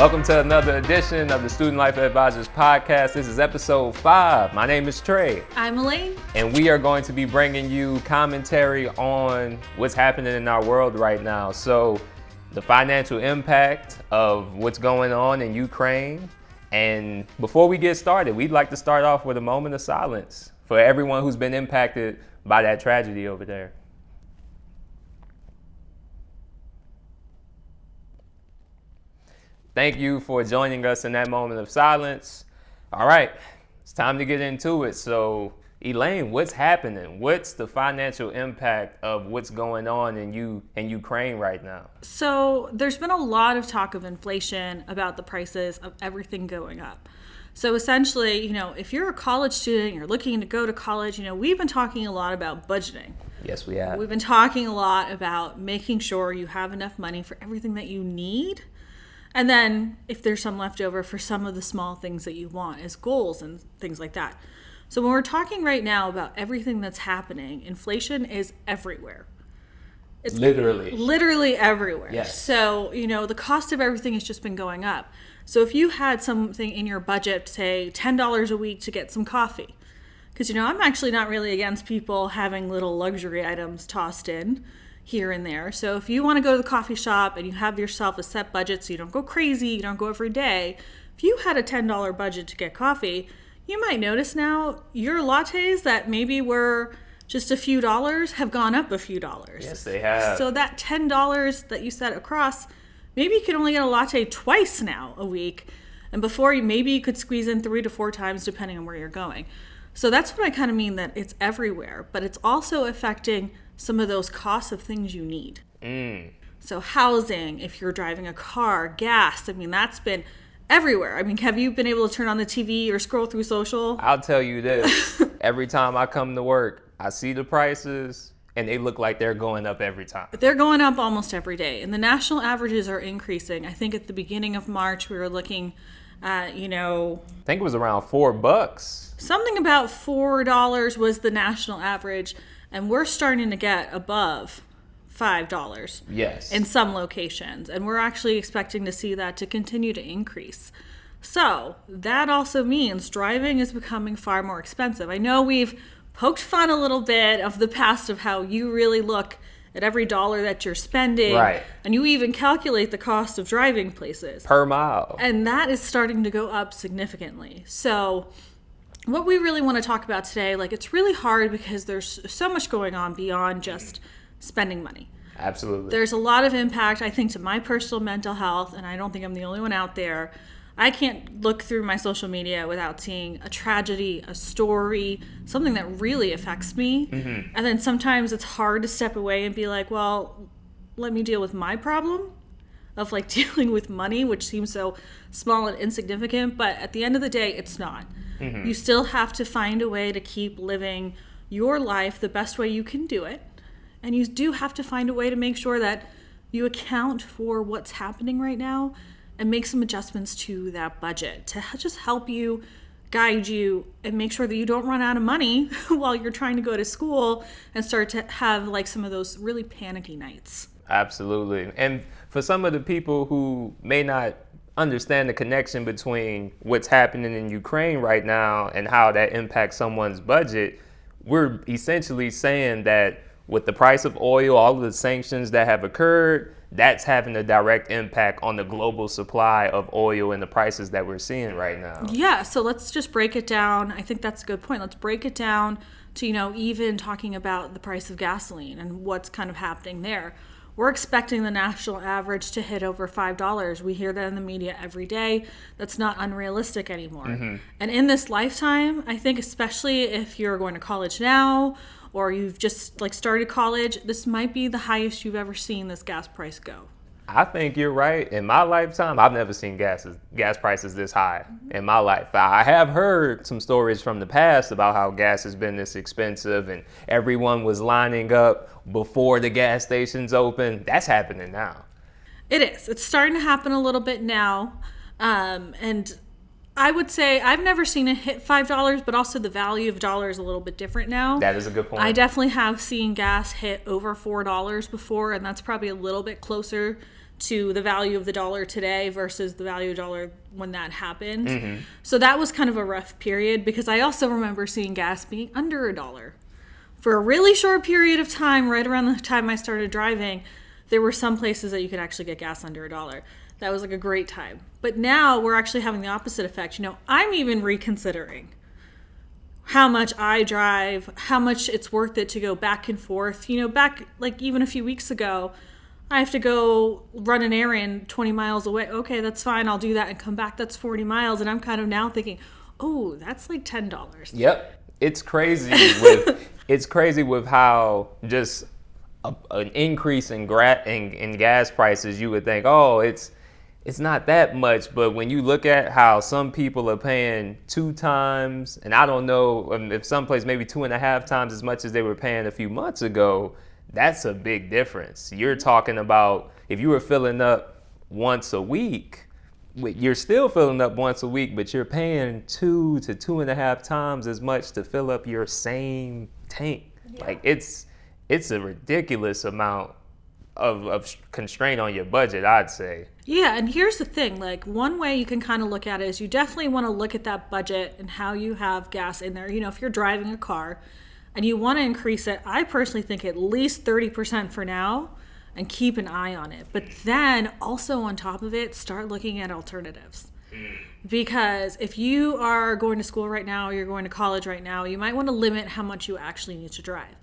Welcome to another edition of the Student Life Edvisors podcast. This is episode 5. My name is Tré. I'm Elaine. And we are going to be bringing you commentary on what's happening in our world right now. So the financial impact of what's going on in Ukraine. And before we get started, we'd like to start off with a moment of silence for everyone who's been impacted by that tragedy over there. Thank you for joining us in that moment of silence. All right, it's time to get into it. So, Elaine, what's happening? What's the financial impact of what's going on in Ukraine right now? So there's been a lot of talk of inflation, about the prices of everything going up. So essentially, if you're a college student, you're looking to go to college, we've been talking a lot about budgeting. Yes, we have. We've been talking a lot about making sure you have enough money for everything that you need. And then if there's some left over for some of the small things that you want as goals and things like that. So when we're talking right now about everything that's happening, inflation is everywhere. It's literally everywhere. Yes. So, the cost of everything has just been going up. So if you had something in your budget, say $10 a week to get some coffee, because, I'm actually not really against people having little luxury items tossed in here and there. So if you want to go to the coffee shop and you have yourself a set budget so you don't go crazy, you don't go every day, if you had a $10 budget to get coffee, you might notice now your lattes that maybe were just a few dollars have gone up a few dollars. Yes, they have. So that $10 that you set across, maybe you can only get a latte twice now a week. And before, maybe you could squeeze in 3 to 4 times depending on where you're going. So that's what I kind of mean, that it's everywhere, but it's also affecting some of those costs of things you need. So housing, if you're driving a car, gas, that's been everywhere. Have you been able to turn on the TV or scroll through social? I'll tell you this. Every time I come to work, I see the prices and they look like they're going up every time. They're going up almost every day. And the national averages are increasing. I think at the beginning of March, we were looking at, I think it was around $4. Something about $4 was the national average. And we're starting to get above $5. Yes. In some locations. And we're actually expecting to see that to continue to increase. So that also means driving is becoming far more expensive. I know we've poked fun a little bit of the past of how you really look at every dollar that you're spending. Right. And you even calculate the cost of driving places. Per mile. And that is starting to go up significantly. So what we really want to talk about today, it's really hard because there's so much going on beyond just spending money. Absolutely. There's a lot of impact, I think, to my personal mental health, and I don't think I'm the only one out there. I can't look through my social media without seeing a tragedy, a story, something that really affects me. Mm-hmm. And then sometimes it's hard to step away and be like, well, let me deal with my problem of dealing with money, which seems so small and insignificant. But at the end of the day, it's not. Mm-hmm. You still have to find a way to keep living your life the best way you can do it. And you do have to find a way to make sure that you account for what's happening right now and make some adjustments to that budget to just help you, guide you, and make sure that you don't run out of money while you're trying to go to school and start to have some of those really panicky nights. Absolutely. And for some of the people who may not understand the connection between what's happening in Ukraine right now and how that impacts someone's budget, we're essentially saying that with the price of oil, all of the sanctions that have occurred, that's having a direct impact on the global supply of oil and the prices that we're seeing right now. Yeah, so let's just break it down. I think that's a good point. Let's break it down to, even talking about the price of gasoline and what's kind of happening there. We're expecting the national average to hit over $5. We hear that in the media every day. That's not unrealistic anymore. Mm-hmm. And in this lifetime, I think especially if you're going to college now or you've just started college, this might be the highest you've ever seen this gas price go. I think you're right. In my lifetime, I've never seen gas prices this high in my life. I have heard some stories from the past about how gas has been this expensive and everyone was lining up before the gas stations open. That's happening now. It is. It's starting to happen a little bit now. And I would say I've never seen it hit $5, but also the value of dollar is a little bit different now. That is a good point. I definitely have seen gas hit over $4 before, and that's probably a little bit closer to the value of the dollar today versus the value of the dollar when that happened. So that was kind of a rough period, because I also remember seeing gas being under $1 for a really short period of time. Right around the time I started driving, there were some places that you could actually get gas under $1. That was like a great time. But now we're actually having the opposite effect. I'm even reconsidering how much I drive, how much it's worth it to go back and forth. Back like even a few weeks ago, I have to go run an errand 20 miles away. Okay, that's fine. I'll do that and come back. That's 40 miles. And I'm kind of now thinking, oh, that's like $10. Yep. It's crazy with how just an increase in gas prices, you would think, oh, it's not that much. But when you look at how some people are paying 2 times, and I don't know if someplace maybe 2.5 times as much as they were paying a few months ago, that's a big difference. You're talking about if you were filling up once a week, you're still filling up once a week, but you're paying 2 to 2.5 times as much to fill up your same tank. Yeah. Like it's a ridiculous amount of constraint on your budget, I'd say. Yeah, and here's the thing. Like, one way you can kind of look at it is you definitely want to look at that budget and how you have gas in there. If you're driving a car and you want to increase it, I personally think at least 30% for now, and keep an eye on it. But then also on top of it, start looking at alternatives. Because if you are going to school right now, you're going to college right now, you might want to limit how much you actually need to drive.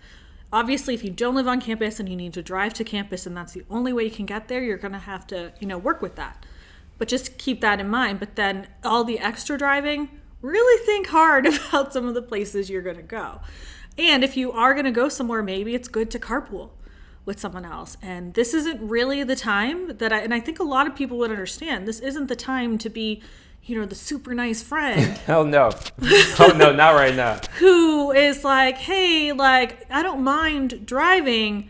Obviously, if you don't live on campus and you need to drive to campus and that's the only way you can get there, you're going to have to, work with that. But just keep that in mind. But then all the extra driving, really think hard about some of the places you're going to go. And if you are going to go somewhere, maybe it's good to carpool with someone else. And this isn't really the time and I think a lot of people would understand, this isn't the time to be, the super nice friend. Hell no. Oh no, not right now. Who is like, hey, I don't mind driving,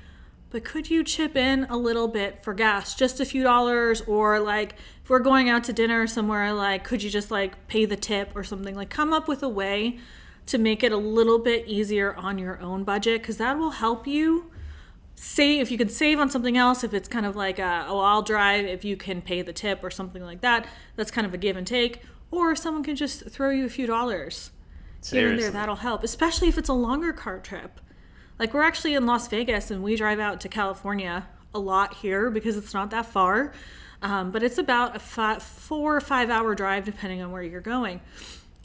but could you chip in a little bit for gas, just a few dollars? Or if we're going out to dinner somewhere, could you just pay the tip or something? Come up with a way to make it a little bit easier on your own budget, because that will help you save. If you can save on something else, if it's kind of I'll drive, if you can pay the tip or something like that, that's kind of a give and take. Or someone can just throw you a few dollars here and there. That'll help, especially if it's a longer car trip. We're actually in Las Vegas and we drive out to California a lot here because it's not that far, but it's about a 4 or 5 hour drive depending on where you're going.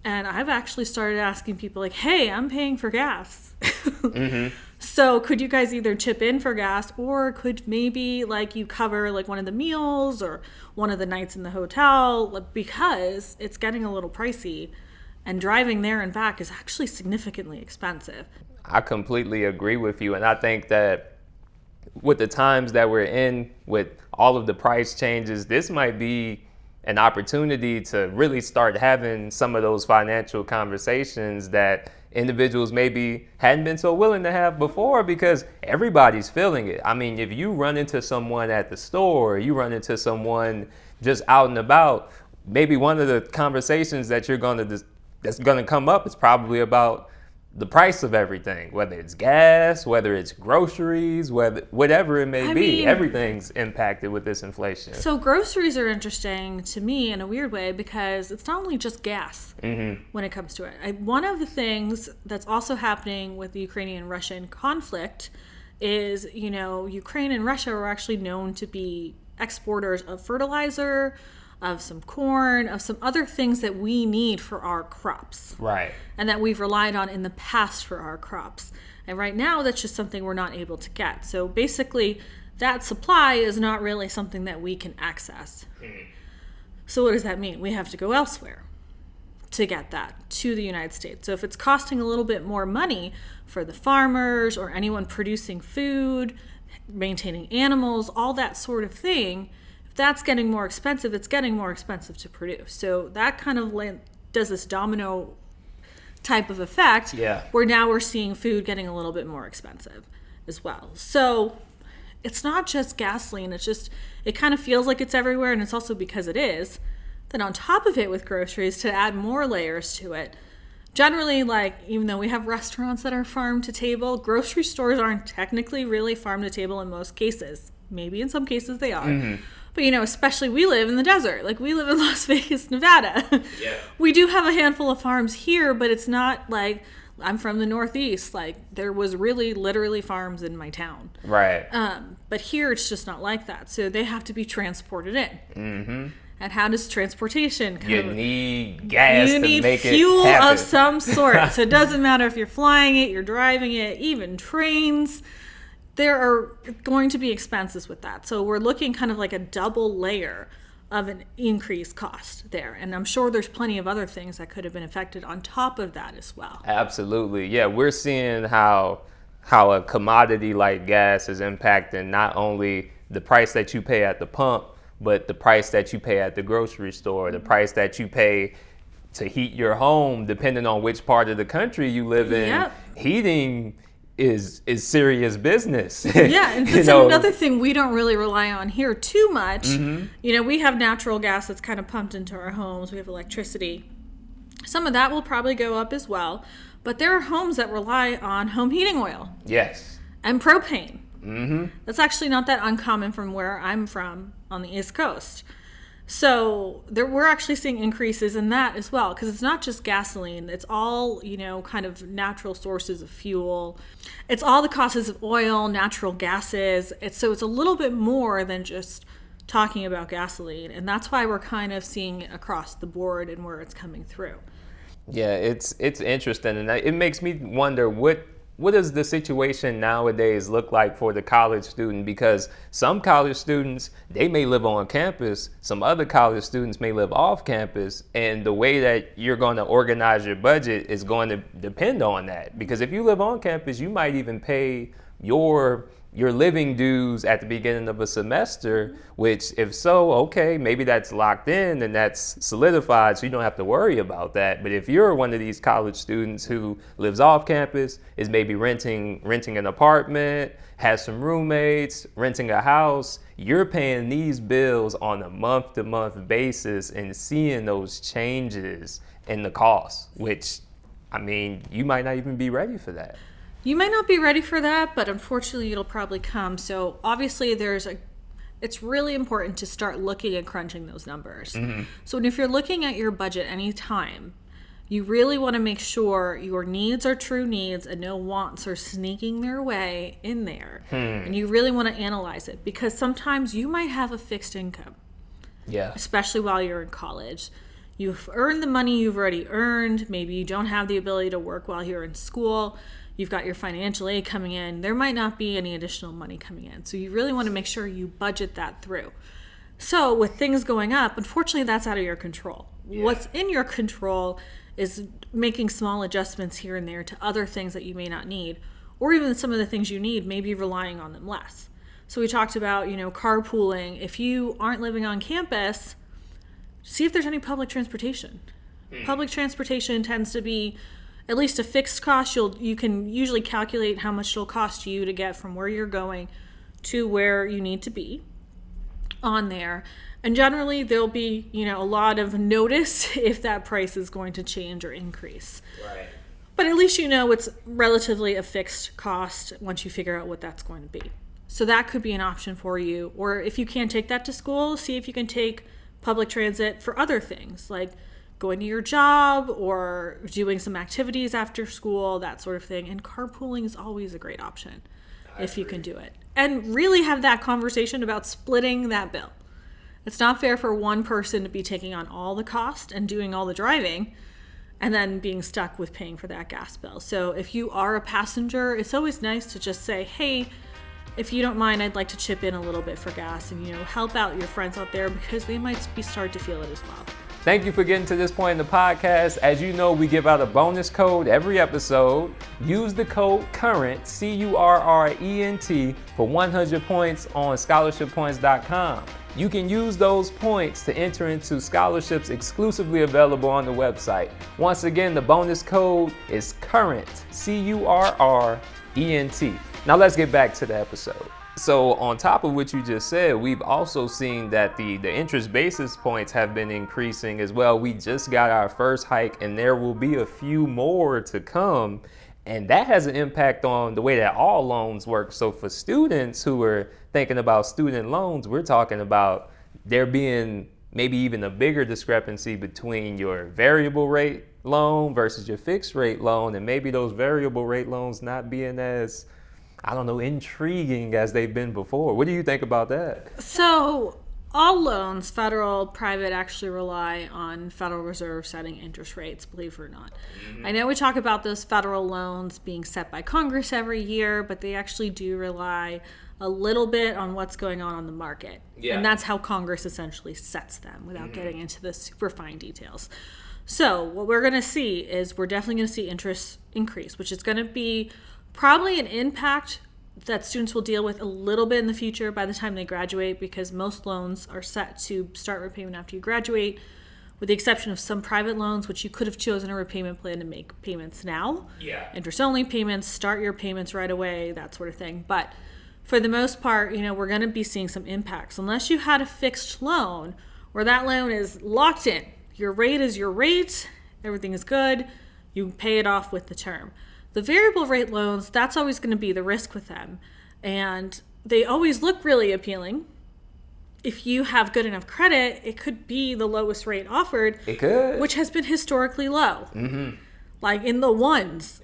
And I've actually started asking people hey, I'm paying for gas. Mm-hmm. So could you guys either chip in for gas, or could maybe you cover one of the meals or one of the nights in the hotel, because it's getting a little pricey and driving there and back is actually significantly expensive. I completely agree with you. And I think that with the times that we're in, with all of the price changes, this might be an opportunity to really start having some of those financial conversations that individuals maybe hadn't been so willing to have before, because everybody's feeling it. I mean, if you run into someone at the store, you run into someone just out and about, maybe one of the conversations that that's gonna come up is probably about the price of everything, whether it's gas, whether it's groceries, whatever it may be. Everything's impacted with this inflation. So groceries are interesting to me in a weird way, because it's not only just gas when it comes to it. One of the things that's also happening with the Ukrainian-Russian conflict is, Ukraine and Russia are actually known to be exporters of fertilizer, of some corn, of some other things that we need for our crops. Right. And that we've relied on in the past for our crops. And right now, that's just something we're not able to get. So basically, that supply is not really something that we can access. So what does that mean? We have to go elsewhere to get that to the United States. So if it's costing a little bit more money for the farmers or anyone producing food, maintaining animals, all that sort of thing, that's getting more expensive, it's getting more expensive to produce. So that kind of does this domino type of effect, where now we're seeing food getting a little bit more expensive as well. So it's not just gasoline, it kind of feels like it's everywhere, and it's also because it is. Then on top of it with groceries, to add more layers to it, generally, even though we have restaurants that are farm to table, grocery stores aren't technically really farm to table in most cases. Maybe in some cases they are. But, especially we live in the desert. Like, we live in Las Vegas, Nevada. Yeah. We do have a handful of farms here, but it's not like I'm from the Northeast. Like, there was really literally farms in my town. Right. But here it's just not like that. So they have to be transported in. Mm-hmm. And how does transportation You need gas to make it happen. You need fuel of some sort. So it doesn't matter if you're flying it, you're driving it, even trains. There are going to be expenses with that. So we're looking kind of like a double layer of an increased cost there. And I'm sure there's plenty of other things that could have been affected on top of that as well. Absolutely. Yeah, we're seeing how a commodity like gas is impacting not only the price that you pay at the pump, but the price that you pay at the grocery store, the price that you pay to heat your home, depending on which part of the country you live in. Yep. Heating is serious business. Yeah, and that's another thing we don't really rely on here too much. Mm-hmm. We have natural gas that's kind of pumped into our homes. We have electricity. Some of that will probably go up as well. But there are homes that rely on home heating oil. Yes. And propane. Mm-hmm. That's actually not that uncommon from where I'm from on the East Coast. So we're actually seeing increases in that as well, because it's not just gasoline. It's all, kind of natural sources of fuel. It's all the costs of oil, natural gases. It's a little bit more than just talking about gasoline. And that's why we're kind of seeing it across the board and where it's coming through. Yeah, it's interesting, and it makes me wonder what does the situation nowadays look like for the college student? Because some college students, they may live on campus, some other college students may live off campus, and the way that you're going to organize your budget is going to depend on that. Because if you live on campus, you might even pay your living dues at the beginning of a semester, which if so, okay, maybe that's locked in and that's solidified, so you don't have to worry about that. But if you're one of these college students who lives off campus, is maybe renting an apartment, has some roommates, renting a house, you're paying these bills on a month-to-month basis and seeing those changes in the cost, which, you might not even be ready for that. You might not be ready for that, but unfortunately it'll probably come. So obviously it's really important to start looking and crunching those numbers. Mm-hmm. So if you're looking at your budget anytime, you really want to make sure your needs are true needs and no wants are sneaking their way in there. And you really want to analyze it, because sometimes you might have a fixed income. Yeah. Especially while you're in college. You've earned the money you've already earned. Maybe you don't have the ability to work while you're in school. You've got your financial aid coming in. There might not be any additional money coming in. So you really want to make sure you budget that through. So with things going up, unfortunately, that's out of your control. Yeah. What's in your control is making small adjustments here and there to other things that you may not need, or even some of the things you need, maybe relying on them less. So we talked about, carpooling. If you aren't living on campus, see if there's any public transportation. Public transportation tends to be at least a fixed cost. You can usually calculate how much it'll cost you to get from where you're going to where you need to be on there. And generally there'll be, a lot of notice if that price is going to change or increase. Right. But at least it's relatively a fixed cost once you figure out what that's going to be. So that could be an option for you. Or if you can't take that to school, see if you can take public transit for other things, like going to your job or doing some activities after school, that sort of thing. And carpooling is always a great option if you can do it. And really have that conversation about splitting that bill. It's not fair for one person to be taking on all the cost and doing all the driving and then being stuck with paying for that gas bill. So if you are a passenger, it's always nice to just say, hey, if you don't mind, I'd like to chip in a little bit for gas and, help out your friends out there, because they might start to feel it as well. Thank you for getting to this point in the podcast. As you know, we give out a bonus code every episode. Use the code CURRENT, CURRENT, for 100 points on scholarshippoints.com. You can use those points to enter into scholarships exclusively available on the website. Once again, the bonus code is CURRENT, CURRENT. Now let's get back to the episode. So on top of what you just said, we've also seen that the interest basis points have been increasing as well. We just got our first hike and there will be a few more to come. And that has an impact on the way that all loans work. So for students who are thinking about student loans, we're talking about there being maybe even a bigger discrepancy between your variable rate loan versus your fixed rate loan, and maybe those variable rate loans not being as, I don't know, intriguing as they've been before. What do you think about that? So all loans, federal, private, actually rely on Federal Reserve setting interest rates, believe it or not. I know we talk about those federal loans being set by Congress every year, but they actually do rely a little bit on what's going on the market. Yeah. And that's how Congress essentially sets them without getting into the super fine details. So what we're going to see is we're definitely going to see interest increase, which is going to be probably an impact that students will deal with a little bit in the future by the time they graduate, because most loans are set to start repayment after you graduate, with the exception of some private loans, which you could have chosen a repayment plan to make payments now. Yeah. Interest-only payments, start your payments right away, that sort of thing. But for the most part, we're going to be seeing some impacts. Unless you had a fixed loan where that loan is locked in. Your rate is your rate, everything is good, you pay it off with the term. The variable rate loans, that's always going to be the risk with them. And they always look really appealing. If you have good enough credit, it could be the lowest rate offered. It could. Which has been historically low. Like in the ones.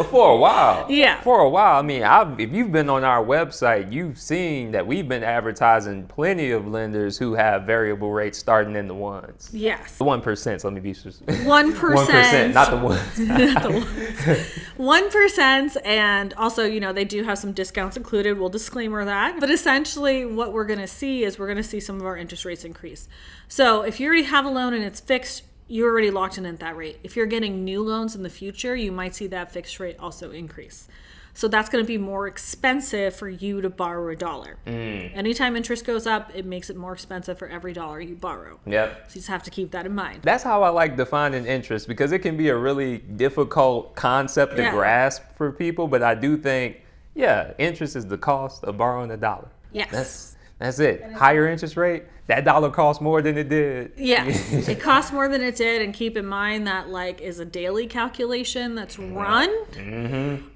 For a while. Yeah. For a while. I mean, if you've been on our website, you've seen that we've been advertising plenty of lenders who have variable rates starting in the ones. Yes. The 1%, let me be specific. 1%. 1%, not the ones. Not the ones. 1%, and also, they do have some discounts included. We'll disclaimer that. But essentially, what we're going to see is we're going to see some of our interest rates increase. So if you already have a loan and it's fixed, you're already locked in at that rate. If you're getting new loans in the future, you might see that fixed rate also increase. So that's going to be more expensive for you to borrow a dollar. Anytime interest goes up, it makes it more expensive for every dollar you borrow. Yep. So you just have to keep that in mind. That's how I like defining interest, because it can be a really difficult concept to grasp for people. But I do think, interest is the cost of borrowing a dollar. Yes. That's it. Higher interest rate, that dollar costs more than it did. Yes, it costs more than it did, and keep in mind that is a daily calculation that's run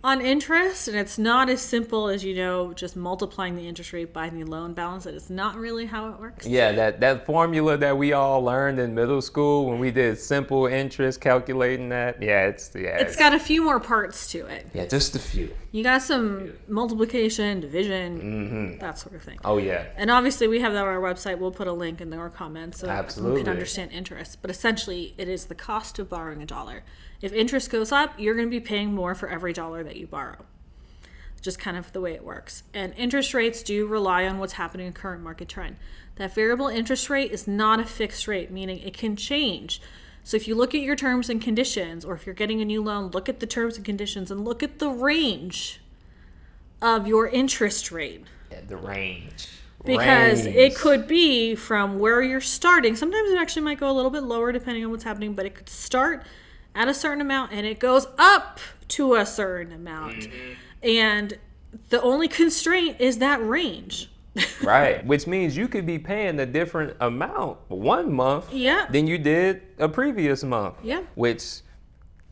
on interest, and it's not as simple as just multiplying the interest rate by the loan balance. That is not really how it works. Yeah, that formula that we all learned in middle school when we did simple interest, calculating that. It's got a few more parts to it. Yeah, just a few. You got some multiplication, division, that sort of thing. Oh yeah. And obviously we have that on our website. We'll put a link in our comments so Absolutely. you can understand interest. But essentially, it is the cost of borrowing a dollar. If interest goes up, you're going to be paying more for every dollar that you borrow. Just kind of the way it works. And interest rates do rely on what's happening in current market trend. That variable interest rate is not a fixed rate, meaning it can change. So if you look at your terms and conditions, or if you're getting a new loan, look at the terms and conditions and look at the range of your interest rate. Yeah, the range. Because it could be from where you're starting. Sometimes it actually might go a little bit lower depending on what's happening, but it could start at a certain amount and it goes up to a certain amount. And the only constraint is that range. Right, which means you could be paying a different amount one month than you did a previous month. Yeah. Which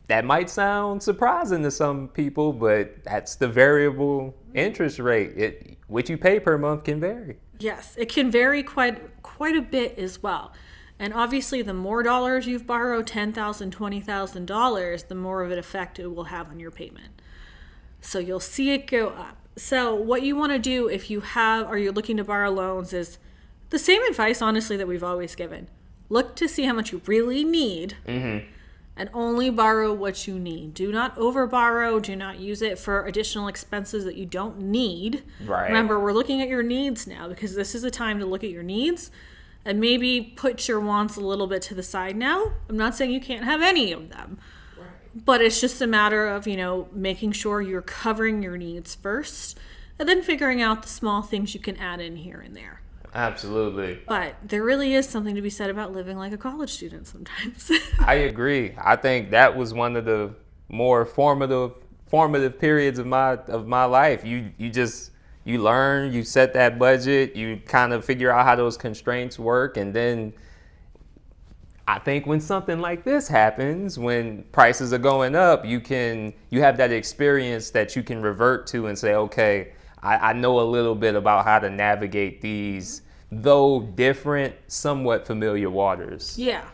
that might sound surprising to some people, but that's the variable interest rate. What you pay per month can vary. Yes, it can vary quite a bit as well. And obviously, the more dollars you've borrowed, $10,000, $20,000, the more of an effect it will have on your payment. So you'll see it go up. So what you want to do if you you're looking to borrow loans is the same advice, honestly, that we've always given. Look to see how much you really need. And only borrow what you need. Do not overborrow. Do not use it for additional expenses that you don't need. Right. Remember, we're looking at your needs now, because this is a time to look at your needs and maybe put your wants a little bit to the side now. I'm not saying you can't have any of them, but it's just a matter of, making sure you're covering your needs first and then figuring out the small things you can add in here and there. Absolutely. But there really is something to be said about living like a college student sometimes. I agree. I think that was one of the more formative periods of my life. You learn, you set that budget, you kind of figure out how those constraints work, and then I think when something like this happens, when prices are going up, you have that experience that you can revert to and say, okay, I know a little bit about how to navigate these though different, somewhat familiar waters. Yeah.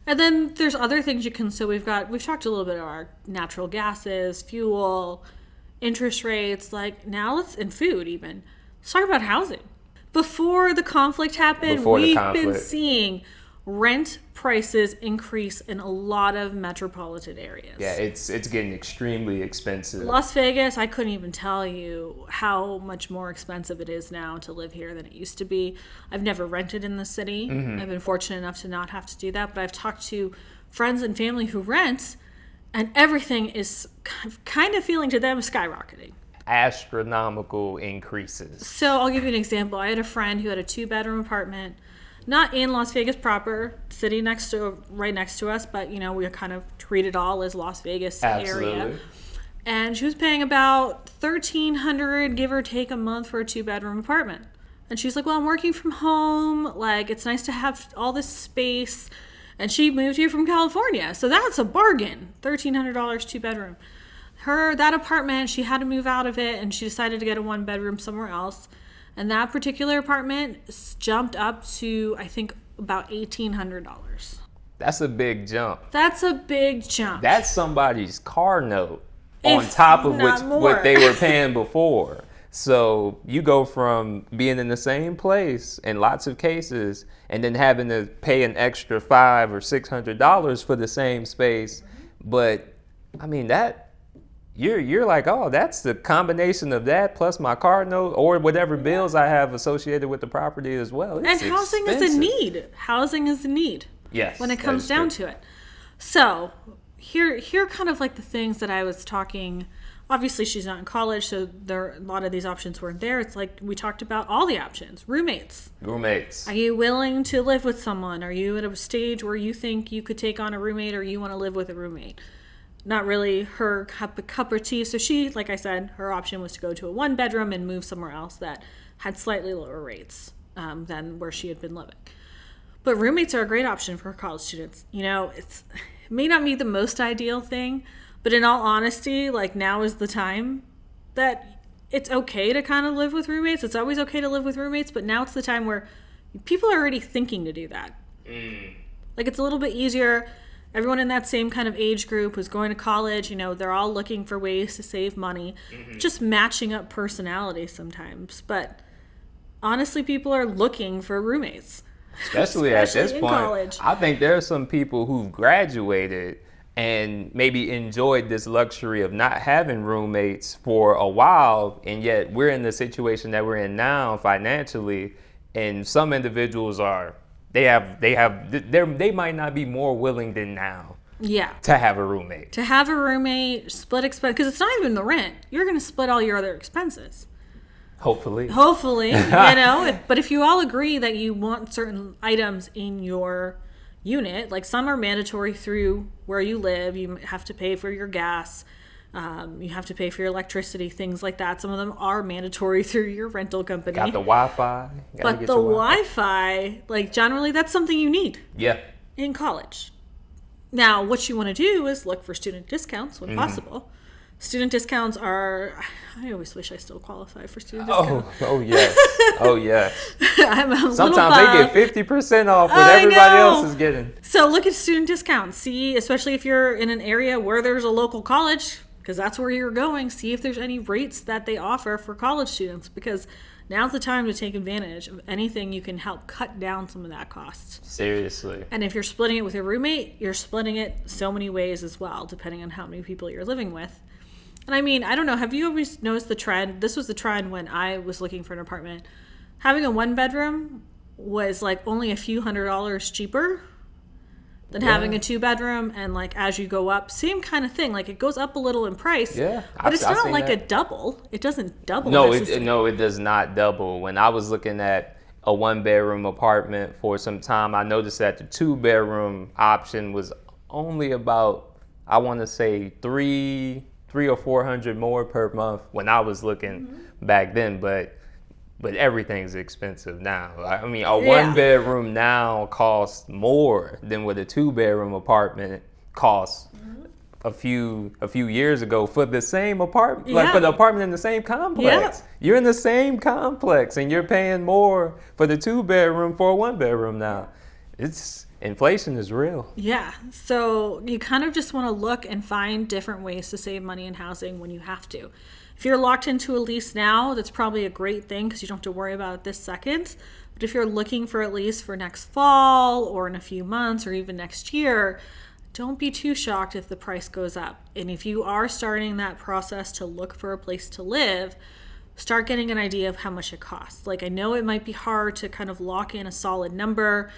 And then there's other things you can, so we've talked a little bit about our natural gases, fuel, interest rates, and food even. Let's talk about housing. Before the conflict happened, we've been seeing rent prices increase in a lot of metropolitan areas. Yeah, it's getting extremely expensive. Las Vegas, I couldn't even tell you how much more expensive it is now to live here than it used to be. I've never rented in the city. Mm-hmm. I've been fortunate enough to not have to do that, but I've talked to friends and family who rent, and everything is kind of feeling to them skyrocketing. Astronomical increases. So I'll give you an example. I had a friend who had a 2-bedroom apartment, not in Las Vegas proper, city right next to us, but we kind of treat it all as Las Vegas area. And she was paying about $1,300, give or take, a month for a 2-bedroom apartment. And she's like, well, I'm working from home. It's nice to have all this space. And she moved here from California. So that's a bargain. $1,300, 2-bedroom. That apartment, she had to move out of it, and she decided to get a 1-bedroom somewhere else. And that particular apartment jumped up to, I think, about $1,800. That's a big jump. That's a big jump. That's somebody's car note on top of what they were paying before. So you go from being in the same place in lots of cases and then having to pay an extra $500 or $600 for the same space. But I mean, you're like, oh, that's the combination of that plus my car note or whatever bills I have associated with the property as well. And housing is a need. Housing is a need. Yes. When it comes down to it. So here are kind of like the things that I was talking. Obviously, she's not in college, so a lot of these options weren't there. It's like we talked about all the options. Roommates. Roommates. Are you willing to live with someone? Are you at a stage where you think you could take on a roommate or you want to live with a roommate? Not really her cup of tea. So she, like I said, her option was to go to a 1-bedroom and move somewhere else that had slightly lower rates than where she had been living. But roommates are a great option for college students. It may not be the most ideal thing, but in all honesty, now is the time that it's okay to kind of live with roommates. It's always okay to live with roommates, but now it's the time where people are already thinking to do that. It's a little bit easier. Everyone in that same kind of age group who's going to college, they're all looking for ways to save money, just matching up personality sometimes. But honestly, people are looking for roommates. Especially at this point, college. I think there are some people who've graduated and maybe enjoyed this luxury of not having roommates for a while, and yet we're in the situation that we're in now financially, and some individuals they might not be more willing than now. Yeah. To have a roommate. Split expense, because it's not even the rent. You're going to split all your other expenses. Hopefully. But if you all agree that you want certain items in your unit, some are mandatory through where you live. You have to pay for your gas. You have to pay for your electricity, things like that. Some of them are mandatory through your rental company. Got the Wi-Fi. But the Wi-Fi, generally that's something you need. Yeah. In college. Now, what you want to do is look for student discounts when possible. Student discounts I always wish I still qualify for student discounts. Oh yes. Oh yes. Sometimes they get 50% off what everybody else is getting. So look at student discounts. See, especially if you're in an area where there's a local college, because that's where you're going, see if there's any rates that they offer for college students, because now's the time to take advantage of anything you can help cut down some of that cost. Seriously. And if you're splitting it with your roommate, you're splitting it so many ways as well, depending on how many people you're living with. And I mean, I don't know, have you always noticed the trend? This was the trend when I was looking for an apartment. Having a 1-bedroom was only a few $100s cheaper than having a 2-bedroom, and as you go up, same kind of thing. It goes up a little in price. Yeah. But it's not a double. It doesn't double. No, it does not double. When I was looking at a 1-bedroom apartment for some time, I noticed that the 2-bedroom option was only about, I want to say, $300 or $400 more per month when I was looking back then, but everything's expensive now. I mean, a 1-bedroom now costs more than what a 2-bedroom apartment costs a few years ago for the same apartment, Yeah. like for the apartment in the same complex. Yeah. You're in the same complex and you're paying more for the 2-bedroom for a 1-bedroom now. Inflation is real. Yeah. So you kind of just want to look and find different ways to save money in housing when you have to. If you're locked into a lease now, that's probably a great thing because you don't have to worry about it this second. But if you're looking for a lease for next fall or in a few months or even next year, don't be too shocked if the price goes up. And if you are starting that process to look for a place to live, start getting an idea of how much it costs. Like, I know it might be hard to kind of lock in a solid number.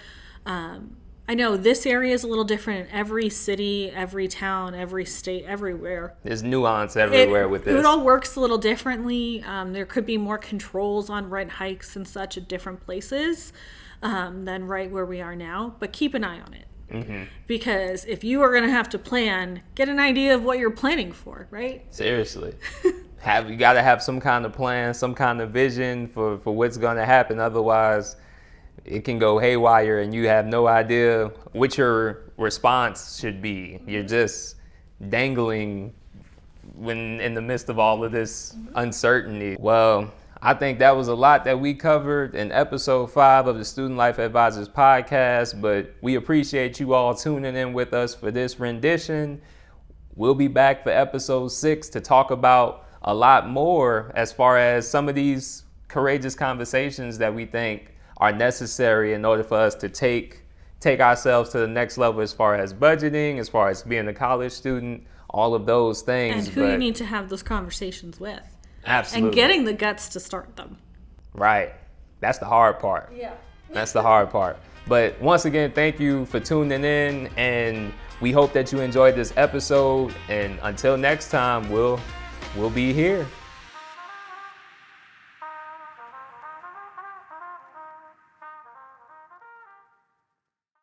I know this area is a little different in every city, every town, every state, everywhere. There's nuance everywhere with this. It all works a little differently. There could be more controls on rent hikes and such at different places than right where we are now. But keep an eye on it. Mm-hmm. Because if you are going to have to plan, get an idea of what you're planning for, right? Seriously. You got to have some kind of plan, some kind of vision for what's going to happen. Otherwise, it can go haywire and you have no idea what your response should be. You're just dangling when in the midst of all of this uncertainty. Well, I think that was a lot that we covered in episode 5 of the Student Life Advisors podcast, but we appreciate you all tuning in with us for this rendition. We'll be back for episode 6 to talk about a lot more as far as some of these courageous conversations that we think are necessary in order for us to take ourselves to the next level as far as budgeting, as far as being a college student, all of those things. And who you need to have those conversations with. Absolutely. And getting the guts to start them. Right. That's the hard part. Yeah. That's the hard part. But once again, thank you for tuning in, and we hope that you enjoyed this episode. And until next time, we'll be here.